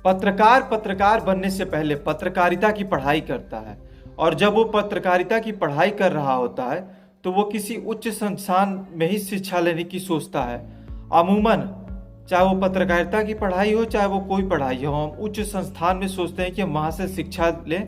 पत्रकार बनने से पहले पत्रकारिता की पढ़ाई करता है और जब वो पत्रकारिता की पढ़ाई कर रहा होता है तो वो किसी उच्च संस्थान में ही शिक्षा लेने की सोचता है। अमूमन चाहे वो पत्रकारिता की पढ़ाई हो चाहे वो कोई पढ़ाई हो, हम उच्च संस्थान में सोचते हैं कि हम वहाँ से शिक्षा लें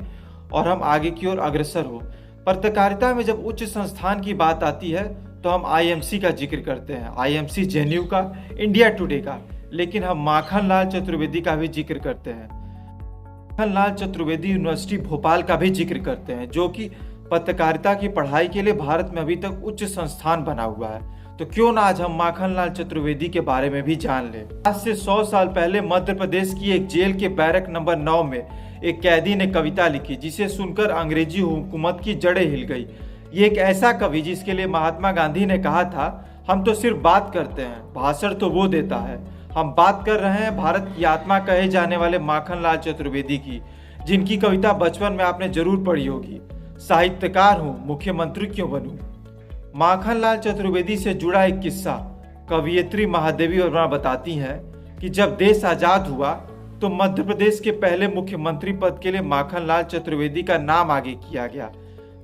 और हम आगे की ओर अग्रसर हो। पत्रकारिता में जब उच्च संस्थान की बात आती है तो हम आईएमसी का जिक्र करते हैं, आईएमसी जेएनयू का, इंडिया टुडे का, लेकिन हम माखनलाल चतुर्वेदी का भी जिक्र करते हैं। माखनलाल चतुर्वेदी यूनिवर्सिटी भोपाल का भी जिक्र करते हैं, जो कि पत्रकारिता की पढ़ाई के लिए भारत में अभी तक उच्च संस्थान बना हुआ है। तो क्यों ना आज हम माखनलाल चतुर्वेदी के बारे में भी जान लें। आज से 100 साल पहले मध्य प्रदेश की एक जेल के बैरक नंबर 9 में एक कैदी ने कविता लिखी, जिसे सुनकर अंग्रेजी हुकूमत की जड़ें हिल गई। ये एक ऐसा कवि जिसके लिए महात्मा गांधी ने कहा था, हम तो सिर्फ बात करते हैं, भाषण तो वो देता है। हम बात कर रहे हैं भारत की आत्मा कहे जाने वाले माखनलाल चतुर्वेदी की, जिनकी कविता बचपन में आपने जरूर पढ़ी होगी, साहित्यकार हूँ, मुख्यमंत्री क्यों बनूं। माखनलाल चतुर्वेदी से जुड़ा एक किस्सा कवयित्री महादेवी वर्मा बताती हैं कि जब देश आजाद हुआ तो मध्य प्रदेश के पहले मुख्यमंत्री पद के लिए माखनलाल चतुर्वेदी का नाम आगे किया गया।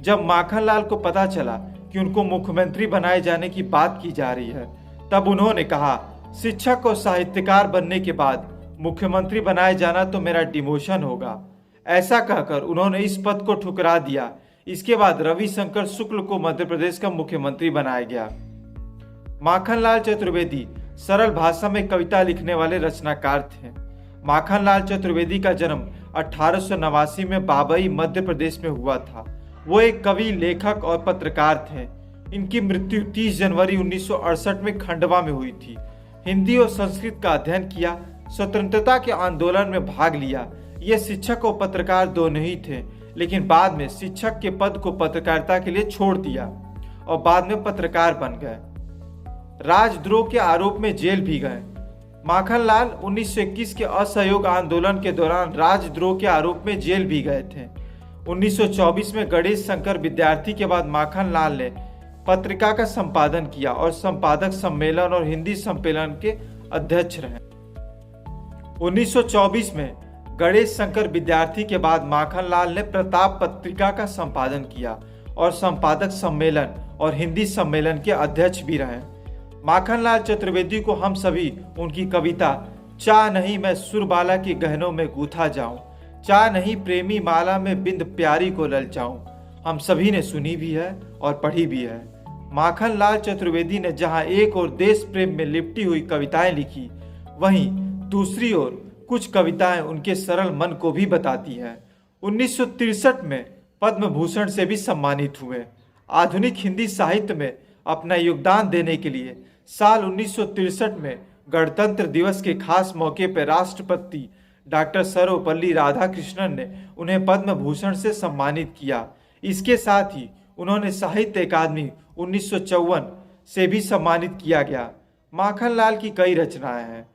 जब माखनलाल को पता चला कि उनको मुख्यमंत्री बनाए जाने की बात की जा रही है, तब उन्होंने कहा, शिक्षक और साहित्यकार बनने के बाद मुख्यमंत्री बनाए जाना तो मेरा डिमोशन होगा। ऐसा कहकर उन्होंने इस पद को ठुकरा दिया। इसके बाद रविशंकर शुक्ल को मध्य प्रदेश का मुख्यमंत्री बनाया गया। माखनलाल चतुर्वेदी सरल भाषा में कविता लिखने वाले रचनाकार थे। माखनलाल चतुर्वेदी का जन्म 1889 में बाबई मध्य प्रदेश में हुआ था। वो एक कवि, लेखक और पत्रकार थे। इनकी मृत्यु 30 जनवरी 1968 में खंडवा में हुई थी। हिंदी और संस्कृत का अध्ययन किया, स्वतंत्रता के आंदोलन में भाग लिया। ये शिक्षक और पत्रकार दोनों ही थे, लेकिन बाद में शिक्षक के पद को पत्रकारिता के लिए छोड़ दिया और बाद में पत्रकार बन गए। राजद्रोह के आरोप में जेल भी गए। माखनलाल 1921 के असहयोग आंदोलन के दौरान राजद्रोह के आरोप में जेल भी गए थे। 1924 में गणेश शंकर विद्यार्थी के बाद माखनलाल ने पत्रिका का संपादन किया और संपादक सम्मेलन और हिंदी सम्मेलन के अध्यक्ष रहे। 1924 में गणेश शंकर विद्यार्थी के बाद माखनलाल ने प्रताप पत्रिका का संपादन किया और संपादक सम्मेलन और हिंदी सम्मेलन के अध्यक्ष भी रहे। माखनलाल चतुर्वेदी को हम सभी उनकी कविता चाह नहीं मैं सुरबाला के गहनों में गूथा जाऊं, चाह नहीं प्रेमी माला में बिंद प्यारी को ललचाऊं, हम सभी ने सुनी भी है और पढ़ी भी है। माखनलाल चतुर्वेदी ने जहां एक ओर देश प्रेम में लिपटी हुई कविताएं लिखी, वहीं दूसरी ओर कुछ कविताएं उनके सरल मन को भी बताती हैं। 1963 में पद्म भूषण से भी सम्मानित हुए। आधुनिक हिंदी साहित्य में अपना योगदान देने के लिए साल 1963 में गणतंत्र दिवस के खास मौके पर राष्ट्रपति डॉक्टर सर्वपल्ली राधाकृष्णन ने उन्हें पद्म भूषण से सम्मानित किया। इसके साथ ही उन्होंने साहित्य अकादमी 1954 से भी सम्मानित किया गया। माखनलाल की कई रचनाएं हैं।